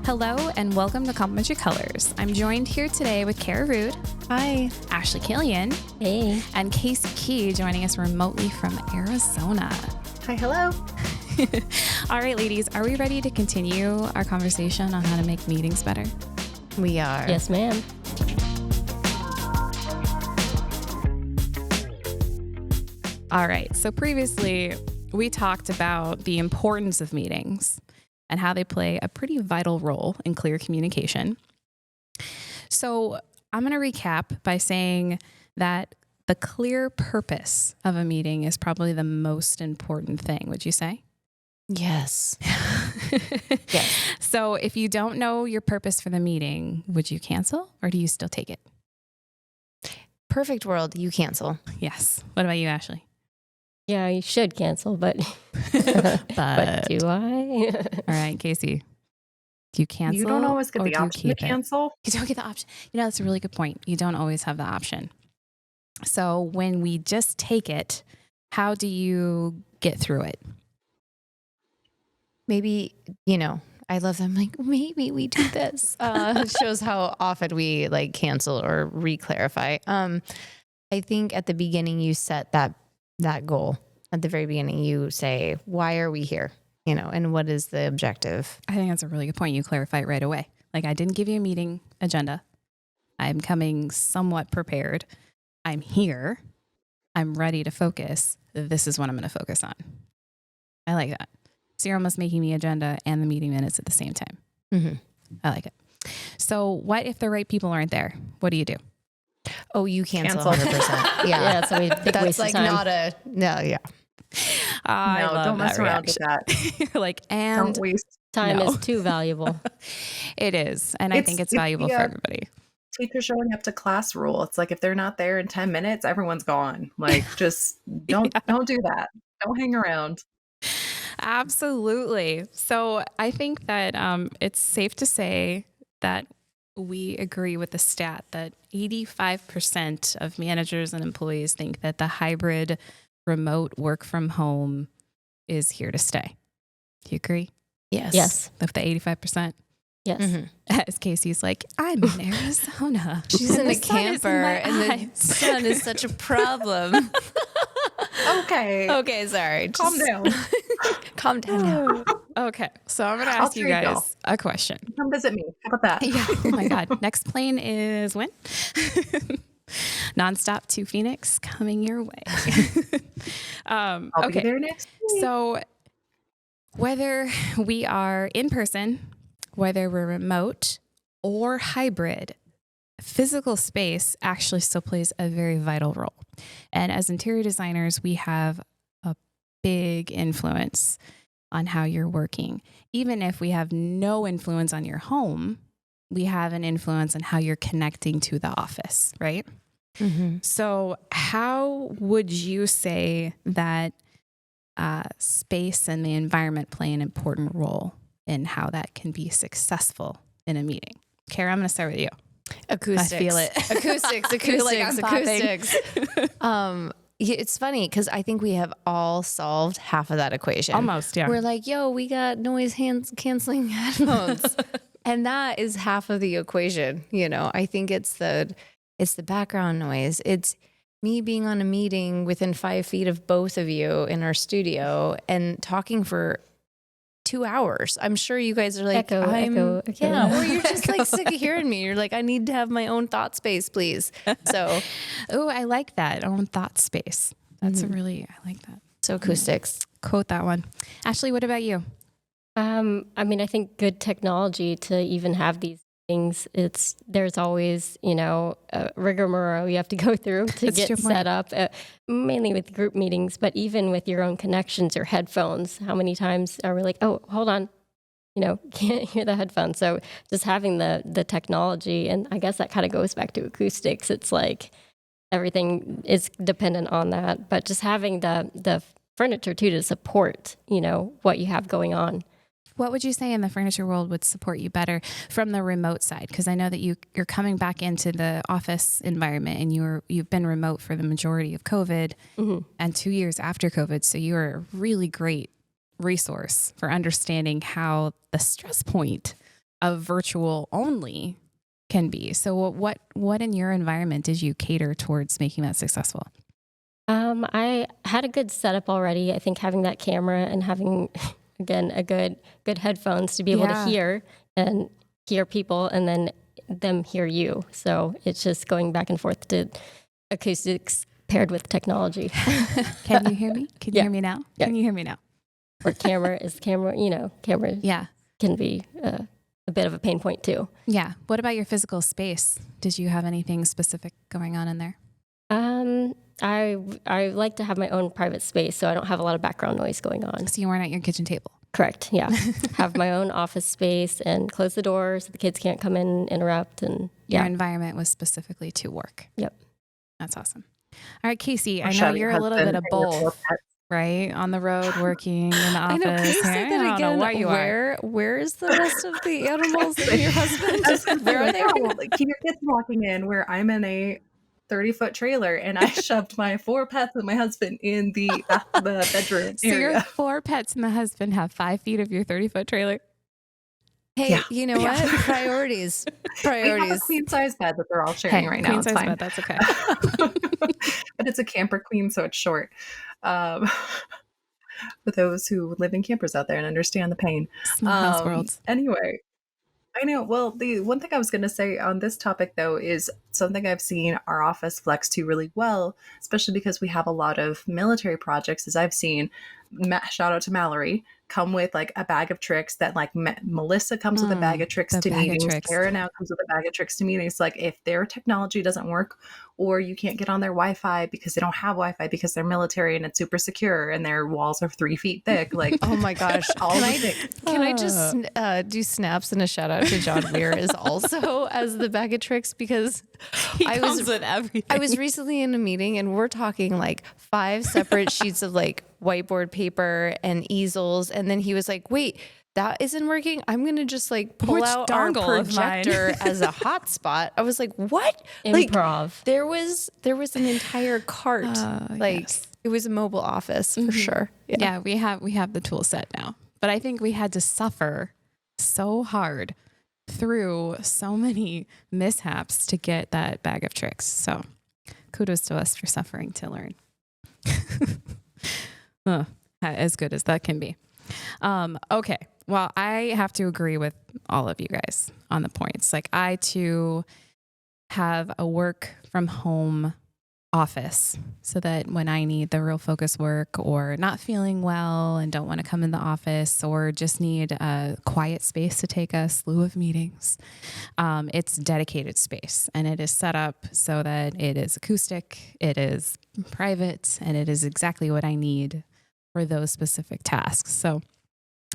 Hello and welcome to Complementary Colors. I'm joined here today with Kara Rude. Hi. Ashley Killian. Hey. And Casey Key joining us remotely from Arizona. Hi, hello. All right, ladies, are we ready to continue our conversation on how to make meetings better? We are. Yes, ma'am. All right. So previously, we talked about the importance of meetings and how they play a pretty vital role in clear communication. So I'm going to recap by saying that the clear purpose of a meeting is probably the most important thing, would you say? Yes. Yes. So if you don't know your purpose for the meeting, would you cancel or do you still take it? Perfect world, you cancel. Yes. What about you, Ashley? Yeah, you should cancel, but but do I? All right, Casey. Do you cancel? You don't always get or the do you option to keep it? cancel. You don't get the option. You know, that's a really good point. You don't always have the option. So when we just take it, how do you get through it? Maybe, I love them. Like, maybe we do this. It shows how often we cancel or re-clarify. I think at the beginning you set that goal. At the very beginning, you say, why are we here? And what is the objective? I think that's a really good point. You clarify it right away. Like, I didn't give you a meeting agenda. I'm coming somewhat prepared. I'm here. I'm ready to focus. This is what I'm going to focus on. I like that. So you're almost making the agenda and the meeting minutes at the same time. Mm-hmm. I like it. So what if the right people aren't there? What do you do? Oh, you cancel Cancel. 100%. Yeah. Yeah, so we big That's waste of like time. not a, no, yeah. I No, love don't mess that around with reaction. that. You're like, and Don't waste. Time no. is too valuable. It is. And I think it's valuable for everybody. Teacher showing up to class rule. It's like if they're not there in 10 minutes, everyone's gone. Like, just don't do that. Don't hang around. Absolutely. So I think that it's safe to say that we agree with the stat that 85% of managers and employees think that the hybrid remote work from home is here to stay. Do you agree? Yes. Yes. With the 85%? Yes. Mhm. As Casey's like, I'm in Arizona. She's in The a sun is in camper my and the eyes." sun is such a problem. Okay. Okay, sorry. Calm Just down. Calm down. Okay. So I'm going to I'll ask you trade y'all. guys a question. Come visit me. How about that? Yeah. Oh my God. Next plane is when? Nonstop to Phoenix coming your way. I'll okay. be there next week. So whether we are in person, whether we're remote or hybrid, physical space actually still plays a very vital role. And as interior designers, we have a big influence on how you're working. Even if we have no influence on your home, we have an influence on how you're connecting to the office, right? Mm-hmm. So how would you say that space and the environment play an important role in how that can be successful in a meeting? Kara, I'm going to start with you. Acoustics. I feel it. Acoustics, I feel like I'm acoustics. It's funny because I think we have all solved half of that equation. Almost, yeah. We're like, yo, we got noise canceling headphones. And that is half of the equation. I think it's the background noise. It's me being on a meeting within 5 feet of both of you in our studio and talking for 2 hours. I'm sure you guys are like, Echo. Yeah, or you're just like sick of hearing me. You're like, I need to have my own thought space, please. So, Oh, I like that. Own thought space. That's I like that. so acoustics. Quote that one. Ashley, what about you? I think good technology to even have these things, there's always, a rigmarole you have to go through to That's get your point. set up, mainly with group meetings, but even with your own connections or headphones. How many times are we like, oh, hold on, can't hear the headphones. So just having the technology, and I guess that kind of goes back to acoustics. It's like everything is dependent on that, but just having the furniture too to support, what you have going on. What would you say in the furniture world would support you better from the remote side? Because I know that you're coming back into the office environment and you've been remote for the majority of COVID and 2 years after COVID. So you're a really great resource for understanding how the stress point a virtual only can be. So what in your environment did you cater towards making that successful? I had a good setup already. I think having that camera and having, again, a good headphones to be able to hear people and then them hear you. So it's just going back and forth to acoustics paired with technology. Can you hear me? Can you hear me now? Yeah. Can you hear me now? Or camera, camera can be a bit of a pain point too. Yeah. What about your physical space? Did you have anything specific going on in there? I like to have my own private space, so I don't have a lot of background noise going on. So you weren't at your kitchen table? Correct. Yeah. Have my own office space and close the door so the kids can't come in and interrupt. And your environment was specifically to work. Yep. That's awesome. All right, Casey, Or I know shove you're your a little bit husband of and your both, right? On the road, working in the I know. Can office. you say that I don't again? know where you are. Where is the rest of the animals and your husband? Where are they? Keep your kids walking in where I'm in a 30-foot trailer and I shoved my 4 pets and my husband in the bedroom So your area. 4 pets and the husband have 5 feet of your 30-foot trailer? Hey, Yeah. you know what? Priorities. We have a Priorities. queen size bed that they're all sharing right now. Queen It's size fine. bed, that's okay. But it's a camper queen, so it's short. For those who live in campers out there and understand the pain. Small house worlds. Anyway, I know. Well, the one thing I was going to say on this topic, though, is something I've seen our office flex to really well, especially because we have a lot of military projects, as I've seen. Shout out to Mallory, come with like a bag of tricks that like Melissa comes with a bag of tricks the to bag of meetings. tricks. Kara now comes with a bag of tricks to meetings. Like if their technology doesn't work or you can't get on their Wi-Fi because they don't have Wi-Fi because they're military and it's super secure and their walls are 3 feet thick. Like, Oh my gosh. all Can the I, things. can I just do snaps and a shout out to John Weir as also as the bag of tricks, because I was with everything. I was recently in a meeting and we're talking like 5 separate sheets of like whiteboard paper and easels. And then he was like, wait, that isn't working. I'm going to just like pull Which out our dongle of mine? projector as a hotspot. I was like, what? Improv. Like, there was an entire cart. Yes. It was a mobile office for sure. Yeah, we have the tool set now. But I think we had to suffer so hard through so many mishaps to get that bag of tricks. So kudos to us for suffering to learn. As good as that can be. Okay. Well, I have to agree with all of you guys on the points. Like I too have a work from home office so that when I need the real focus work or not feeling well and don't want to come in the office or just need a quiet space to take a slew of meetings, it's dedicated space and it is set up so that it is acoustic, it is private, and it is exactly what I need for those specific tasks. So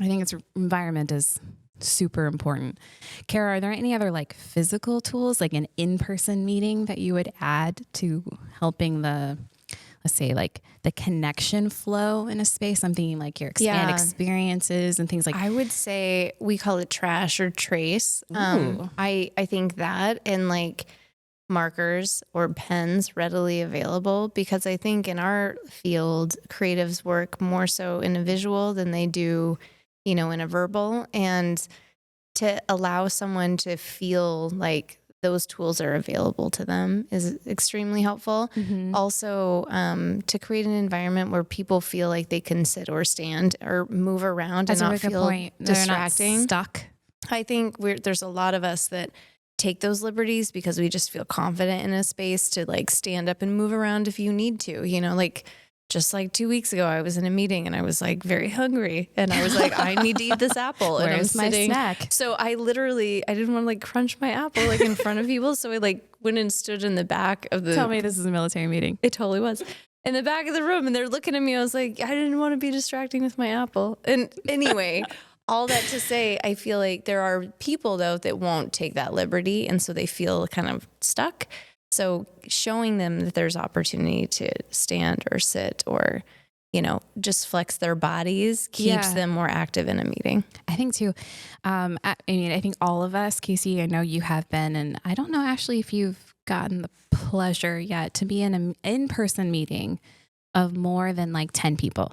I think its environment is super important. Kara, are there any other like physical tools, like an in-person meeting that you would add to helping the, let's say like the connection flow in a space? I'm thinking like your expand experiences and things like I would say we call it trash or trace. Ooh. I think that, and like markers or pens readily available, because I think in our field, creatives work more so in a visual than they do, in a verbal, and to allow someone to feel like those tools are available to them is extremely helpful. Mm-hmm. Also, to create an environment where people feel like they can sit or stand or move around That's and a not really good feel point. They're not distracting. stuck. I think there's a lot of us that take those liberties because we just feel confident in a space to like stand up and move around if you need to, like just like 2 weeks ago, I was in a meeting and I was like very hungry and I was like, I need to eat this apple. And I was Where's my sitting, snack? so I didn't want to like crunch my apple like in front of people. So I like went and stood in the back of the, Tell me this is a military meeting. it totally was, in the back of the room, and they're looking at me. I was like, I didn't want to be distracting with my apple. And anyway, all that to say, I feel like there are people though that won't take that liberty. And so they feel kind of stuck. So showing them that there's opportunity to stand or sit or, just flex their bodies keeps them more active in a meeting. I think too. I think all of us, Casey, I know you have been, and I don't know actually if you've gotten the pleasure yet to be in an in-person meeting of more than like 10 people.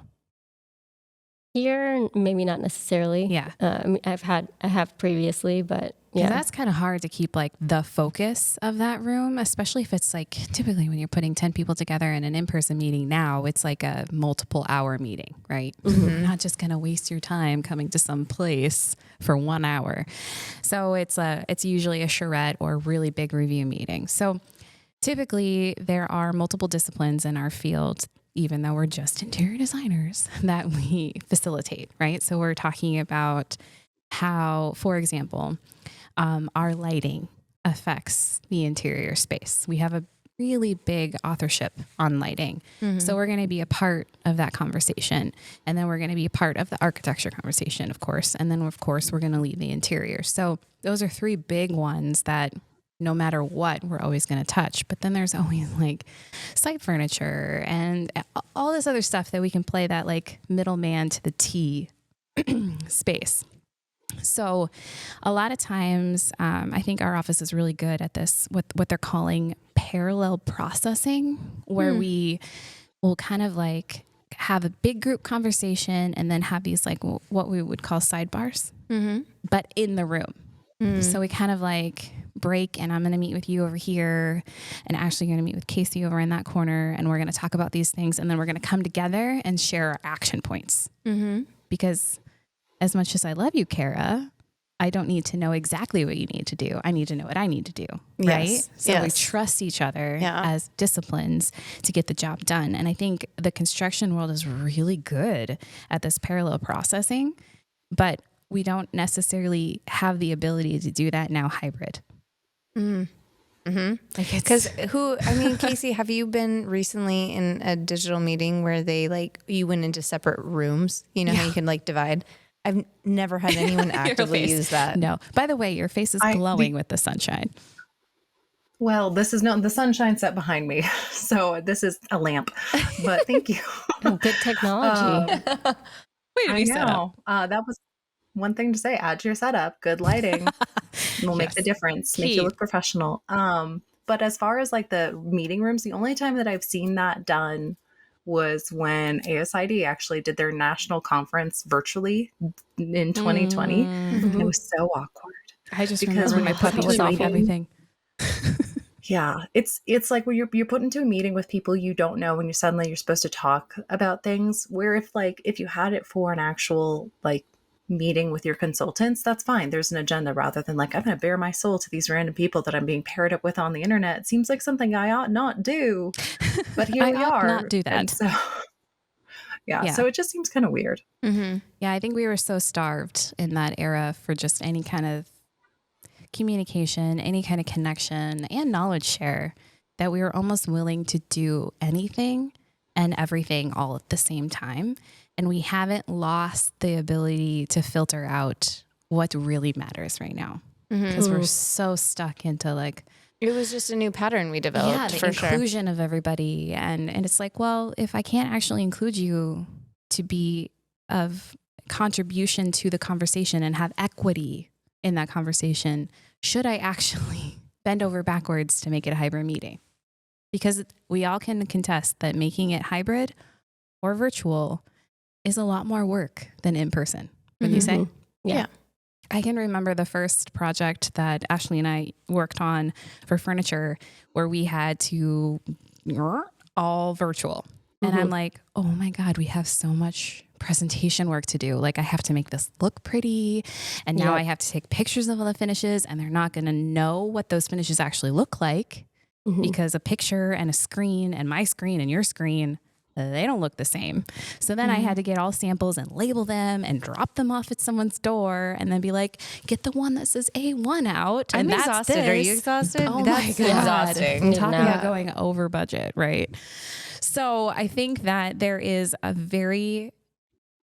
Here, maybe not necessarily. Yeah. I mean, I have previously, but Yeah, that's kind of hard to keep like the focus of that room, especially if it's like typically when you're putting 10 people together in an in-person meeting now, it's like a multiple hour meeting, right? You're not just going to waste your time coming to some place for 1 hour. So it's usually a charrette or really big review meeting. So typically there are multiple disciplines in our field, even though we're just interior designers, that we facilitate, right? So we're talking about how, for example, our lighting affects the interior space. We have a really big authorship on lighting. So we're going to be a part of that conversation. And then we're going to be a part of the architecture conversation, of course. And then, of course, we're going to lead the interior. So those are 3 big ones that no matter what, we're always going to touch. But then there's always like site furniture and all this other stuff that we can play that like middleman to the T space. So a lot of times, I think our office is really good at this, what they're calling parallel processing, where we will kind of like have a big group conversation and then have these like what we would call sidebars, but in the room. So we kind of like break and I'm going to meet with you over here and Ashley going to meet with Casey over in that corner. And we're going to talk about these things. And then we're going to come together and share our action points. Because as much as I love you, Kara, I don't need to know exactly what you need to do. I need to know what I need to do, right? Yes. So we trust each other as disciplines to get the job done. And I think the construction world is really good at this parallel processing, but we don't necessarily have the ability to do that now hybrid. Because Casey, have you been recently in a digital meeting where they like, you went into separate rooms? You know how you can like divide? I've never had anyone actively use that. No. By the way, your face is glowing with the sunshine. Well, this is the sunshine set behind me. So this is a lamp, but thank you. Good technology. Wait, I know. That was one thing to say. Add to your setup. Good lighting will make the difference. Make you look professional. But as far as like the meeting rooms, the only time that I've seen that done was when ASID actually did their national conference virtually in 2020. And it was so awkward. I just remember my puppy was off everything. Yeah, it's like when you're put into a meeting with people you don't know when you're supposed to talk about things, where if you had it for an actual like meeting with your consultants, that's fine. There's an agenda rather than like, I'm going to bare my soul to these random people that I'm being paired up with on the internet. It seems like something I ought not do, but here we are. Not do that. And so, so it just seems kind of weird. Yeah, I think we were so starved in that era for just any kind of communication, any kind of connection and knowledge share that we were almost willing to do anything and everything all at the same time. And we haven't lost the ability to filter out what really matters right now because we're so stuck into like, it was just a new pattern we developed the for inclusion of everybody. And it's like, well, if I can't actually include you to be of contribution to the conversation and have equity in that conversation, should I actually bend over backwards to make it a hybrid meeting? Because we all can contest that making it hybrid or virtual is a lot more work than in person. Would you say? Yeah. I can remember the first project that Ashley and I worked on for furniture where we had to all virtual. And I'm like, oh my God, we have so much presentation work to do. Like I have to make this look pretty. And now I have to take pictures of all the finishes and they're not going to know what those finishes actually look like because a picture and a screen and my screen and your screen, they don't look the same. So then I had to get all samples and label them and drop them off at someone's door and then be like, get the one that says A1 out. And I'm that's exhausted. this. Are you exhausted? Oh That's my God. exhausting. I'm talking about going over budget, right? So I think that there is a very,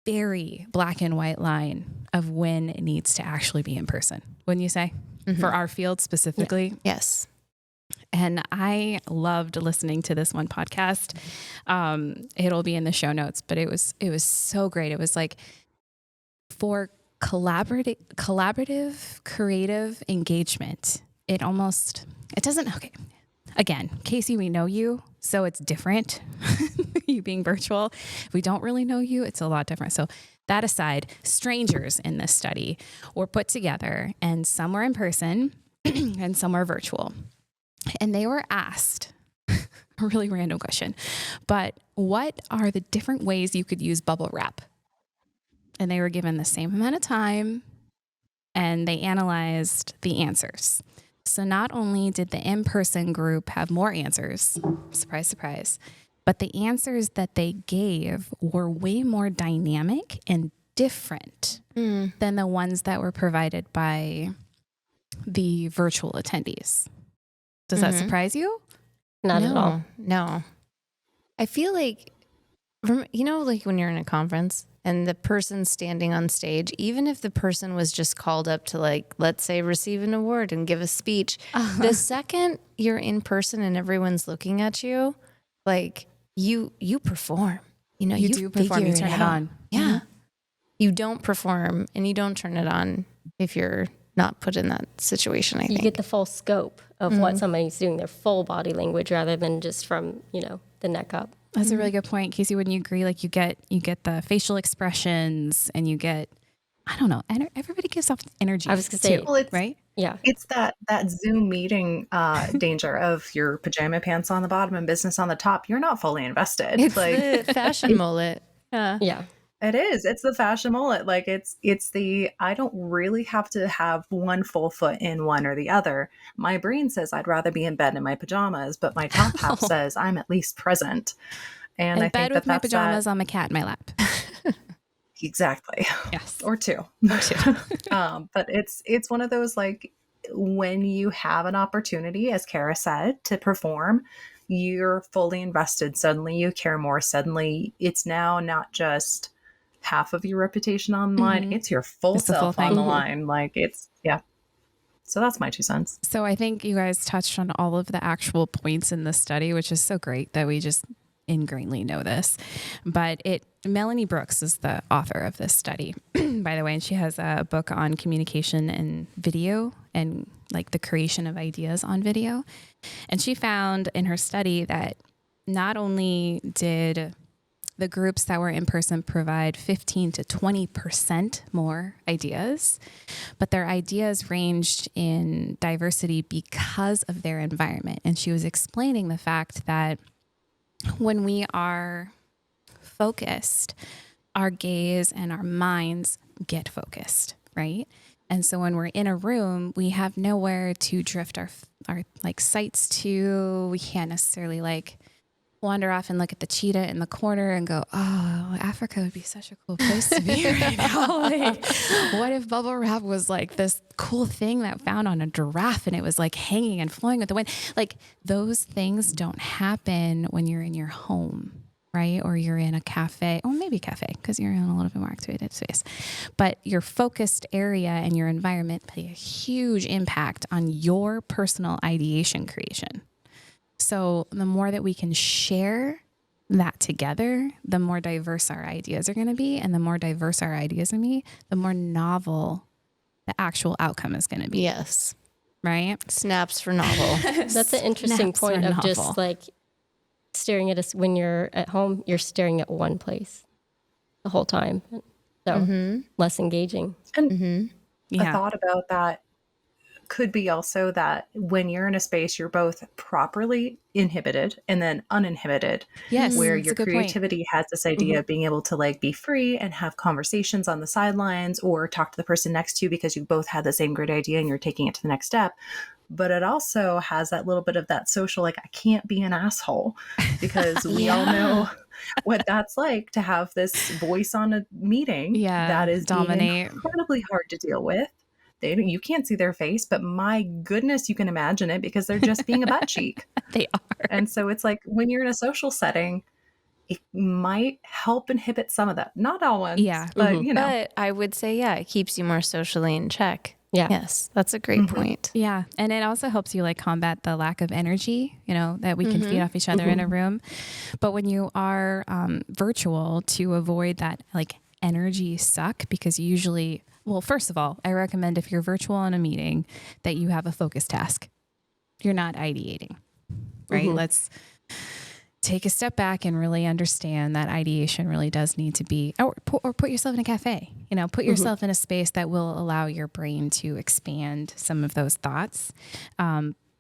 very black and white line of when it needs to actually be in person, wouldn't you say? For our field specifically? Yes. And I loved listening to this one podcast. It'll be in the show notes, but it was so great. It was like for collaborative, creative engagement. It doesn't, okay. Again, Casey, we know you, so it's different you being virtual. We don't really know you. It's a lot different. So that aside, strangers in this study were put together, and some were in person and some were virtual. And they were asked a really random question, but what are the different ways you could use bubble wrap? And they were given the same amount of time, and they analyzed the answers. So not only did the in-person group have more answers, surprise, surprise, but the answers that they gave were way more dynamic and different than the ones that were provided by the virtual attendees. Does that surprise you? Not at all. No. I feel like, like when you're in a conference and the person standing on stage, even if the person was just called up to, like, let's say, receive an award and give a speech, the second you're in person and everyone's looking at you, like, you perform. You do perform. You turn it on. Yeah. You don't perform and you don't turn it on if you're not put in that situation, I You think. get the full scope of what somebody's doing, their full body language, rather than just from, the neck up. That's a really good point, Casey. Wouldn't you agree? Like you get the facial expressions, and you get, I don't know, everybody gives off energy. I was gonna say, too, Well, it's right? Yeah. It's that Zoom meeting danger of your pajama pants on the bottom and business on the top. You're not fully invested. It's like the fashion mullet. Yeah. Yeah. it is. It's the fashion mullet. Like it's the I don't really have to have one full foot in one or the other. My brain says I'd rather be in bed in my pajamas, but my top half says I'm at least present. And I In bed think with my that's pajamas on my cat in my lap. exactly. Yes. Or two. But it's one of those, like, when you have an opportunity, as Kara said, to perform, you're fully invested. Suddenly you care more. Suddenly it's now not just half of your reputation on the line, it's your full It's the full self on thing. the line. Like it's, yeah. So that's my 2 cents. So I think you guys touched on all of the actual points in the study, which is so great that we just ingrainedly know this. But Melanie Brooks is the author of this study, by the way, and she has a book on communication and video and like the creation of ideas on video. And she found in her study that not only did the groups that were in person provide 15 to 20% more ideas, but their ideas ranged in diversity because of their environment. And she was explaining the fact that when we are focused, our gaze and our minds get focused, right? And so when we're in a room, we have nowhere to drift our like sights to. We can't necessarily like wander off and look at the cheetah in the corner and go, oh, Africa would be such a cool place to be right now. Like, what if bubble wrap was like this cool thing that found on a giraffe and it was like hanging and flowing with the wind? Like those things don't happen when you're in your home, right? Or you're in a cafe, or maybe a cafe because you're in a little bit more activated space. But your focused area and your environment play a huge impact on your personal ideation creation. So the more that we can share that together, the more diverse our ideas are going to be. And the more diverse our ideas are going to be, the more novel the actual outcome is going to be. Yes. Right? Snaps for novel. That's an interesting Snaps point are of novel. just like staring at us when you're at home, you're staring at one place the whole time. So less engaging. And Yeah. a thought about that could be also that when you're in a space, you're both properly inhibited and then uninhibited. Yes. Where that's your a good point. creativity has this idea of being able to like be free and have conversations on the sidelines or talk to the person next to you because you both had the same great idea and you're taking it to the next step. But it also has that little bit of that social, like, I can't be an asshole, because we all know what that's like to have this voice on a meeting that is dominate. incredibly hard to deal with. You can't see their face, but my goodness, you can imagine it because they're just being a butt cheek. They are. And so it's like when you're in a social setting, it might help inhibit some of that. Not all ones, Yeah. but you know. But I would say, yeah, it keeps you more socially in check. Yeah. Yes, that's a great point. Yeah. And it also helps you like combat the lack of energy, that we can feed off each other in a room. But when you are virtual, to avoid that like energy suck, because usually, well, first of all, I recommend if you're virtual in a meeting that you have a focus task. You're not ideating, right? Let's take a step back and really understand that ideation really does need to be, or put yourself in a cafe, put yourself in a space that will allow your brain to expand some of those thoughts.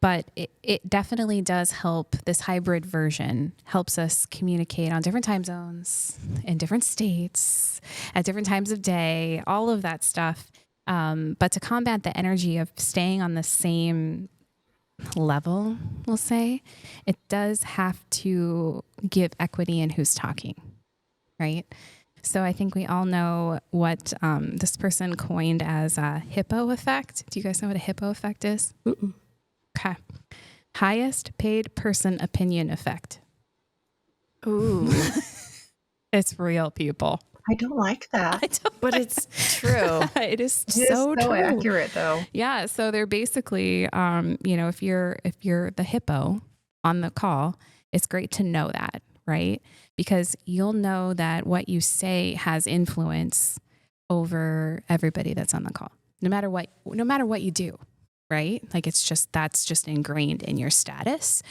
But it definitely does help. This hybrid version helps us communicate on different time zones, in different states, at different times of day, all of that stuff. But to combat the energy of staying on the same level, we'll say, it does have to give equity in who's talking, right? So I think we all know what this person coined as a hippo effect. Do you guys know what a hippo effect is? Mm-mm. Okay. Highest paid person opinion effect. Ooh, It's real, people. I don't like that. but it's true. It is It is so so true. accurate, though. Yeah. So they're basically, if you're the hippo on the call, it's great to know that, right? Because you'll know that what you say has influence over everybody that's on the call, no matter what you do, right? Like that's just ingrained in your status.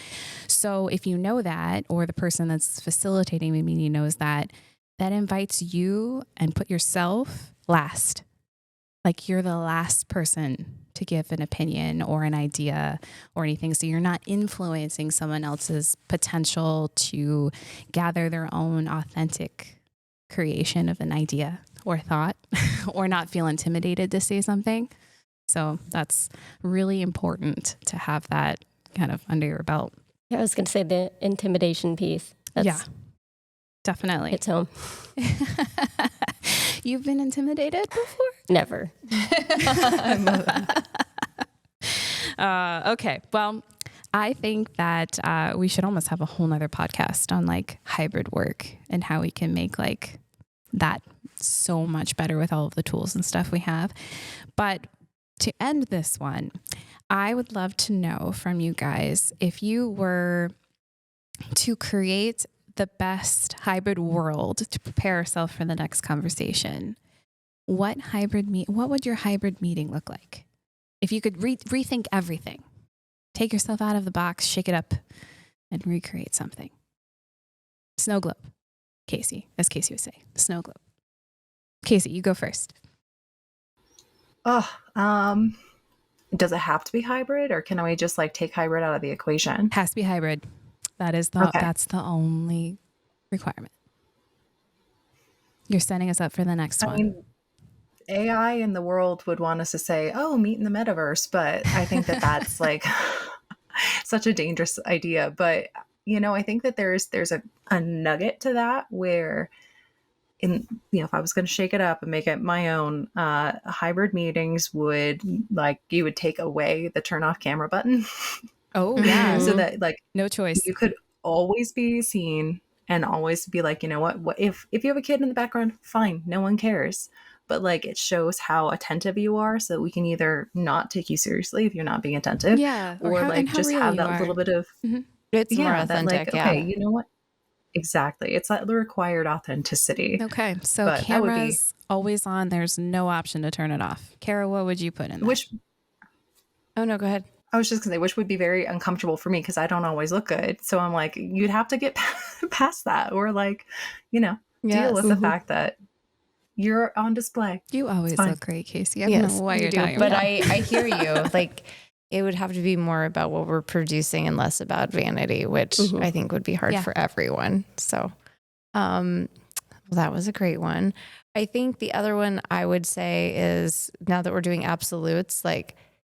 So if you know that, or the person that's facilitating the meeting knows that, that invites you and put yourself last. Like you're the last person to give an opinion or an idea or anything. So you're not influencing someone else's potential to gather their own authentic creation of an idea or thought or not feel intimidated to say something. So that's really important to have that kind of under your belt. I was going to say the intimidation piece. Yeah, definitely. Hits home. You've been intimidated before? Never. Okay. Well, I think that we should almost have a whole nother podcast on like hybrid work and how we can make like that so much better with all of the tools and stuff we have. But to end this one, I would love to know from you guys, if you were to create the best hybrid world to prepare yourself for the next conversation, what would your hybrid meeting look like? If you could rethink everything, take yourself out of the box, shake it up, and recreate something. Snow globe, Casey, as Casey would say, snow globe. Casey, you go first. Oh, does it have to be hybrid, or can we just like take hybrid out of the equation? Has to be hybrid. That's the only requirement. You're setting us up for the next one. I mean, AI in the world would want us to say, "Oh, meet in the metaverse," but I think that that's like such a dangerous idea. But I think that there's a nugget to that where, if I was going to shake it up and make it my own, hybrid meetings would you would take away the turn off camera button. Oh yeah. So that no choice. You could always be seen and always be like, what if you have a kid in the background, fine, no one cares. But it shows how attentive you are, so we can either not take you seriously if you're not being attentive, or just have that little bit of It's more authentic. Okay, you know what? Exactly. It's like the required authenticity. Okay. So But that would be- camera's always on. There's no option to turn it off. Kara, what would you put in that? Oh no, go ahead. I was just gonna say, which would be very uncomfortable for me because I don't always look good. So I'm like, you'd have to get past that, or deal with the fact that you're on display. You always look great, Casey. I don't Yes, know what you you're do. talking But about. I hear you. It would have to be more about what we're producing and less about vanity, which I think would be hard for everyone. So, well, that was a great one. I think the other one I would say is, now that we're doing absolutes,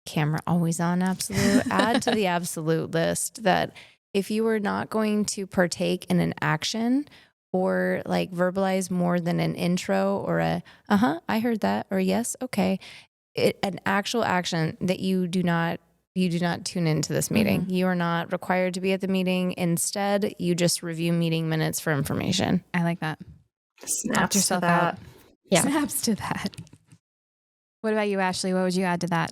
camera always on absolute, add to the absolute list that if you were not going to partake in an action or verbalize more than an intro or I heard that, or yes, okay, an actual action that you do not tune into this meeting. You are not required to be at the meeting. Instead, you just review meeting minutes for information. I like that. Snaps yourself to that. out. Yeah. Snaps to that. What about you, Ashley? What would you add to that?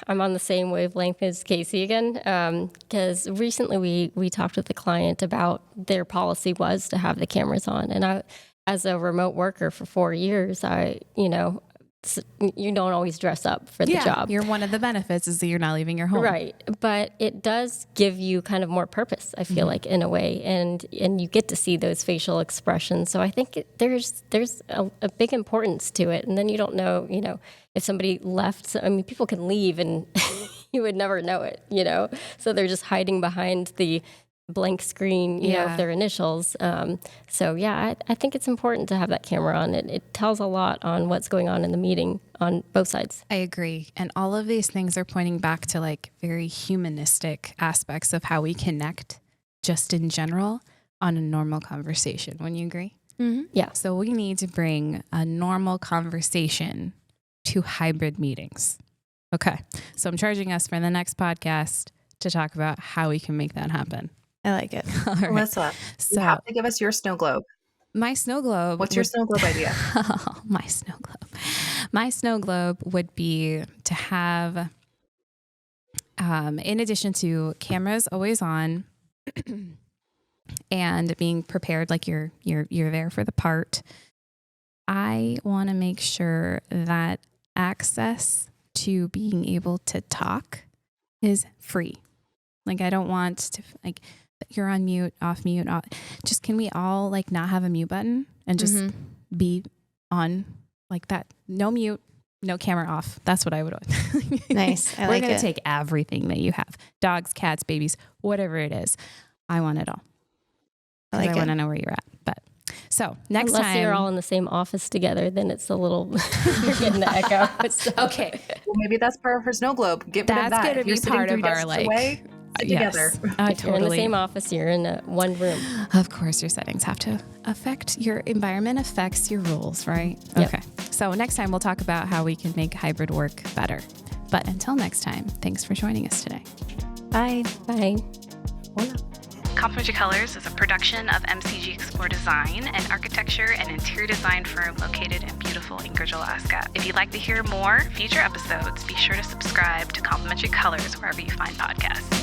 I'm on the same wavelength as Casey again, because recently we talked with the client about their policy was to have the cameras on. And I, as a remote worker for 4 years, you don't always dress up for the job. You're one of the benefits is that you're not leaving your home. Right. But it does give you kind of more purpose, I feel like, in a way. And you get to see those facial expressions. So I think there's a big importance to it. And then you don't know, if somebody left. So, I mean, people can leave and you would never know it, So they're just hiding behind the blank screen, of their initials. I think it's important to have that camera on. It tells a lot on what's going on in the meeting on both sides. I agree. And all of these things are pointing back to like very humanistic aspects of how we connect just in general on a normal conversation. Wouldn't you agree? Mm-hmm. Yeah. So we need to bring a normal conversation to hybrid meetings. Okay. So I'm charging us for the next podcast to talk about how we can make that happen. I like it. All right. Alyssa, So you have to give us your snow globe. my snow globe. What's your snow globe idea? Oh, my snow globe. My snow globe would be to have, in addition to cameras always on and being prepared, like you're there for the part. I want to make sure that access to being able to talk is free. Like I don't want to you're on mute, off mute, off. Just can we all like not have a mute button and just be on like that? No mute, no camera off. That's what I would want. Nice. We're going to take everything that you have. Dogs, cats, babies, whatever it is. I want it all. I want to know where you're at. But so next Unless time. you're all in the same office together, then it's a little, you're getting the echo. Okay. Well, maybe that's part of her snow globe. Get rid of that. That's going to If you're be sitting part three of our desks like. away, sit together. If you're in the same office, you're in one room. Of course, your settings have to affect your environment, affects your rules, right? Yep. Okay. So next time we'll talk about how we can make hybrid work better. But until next time, thanks for joining us today. Bye. Bye. Hola. Complementary Colors is a production of MCG Explore Design, an architecture and interior design firm located in beautiful Anchorage, Alaska. If you'd like to hear more future episodes, be sure to subscribe to Complementary Colors wherever you find podcasts.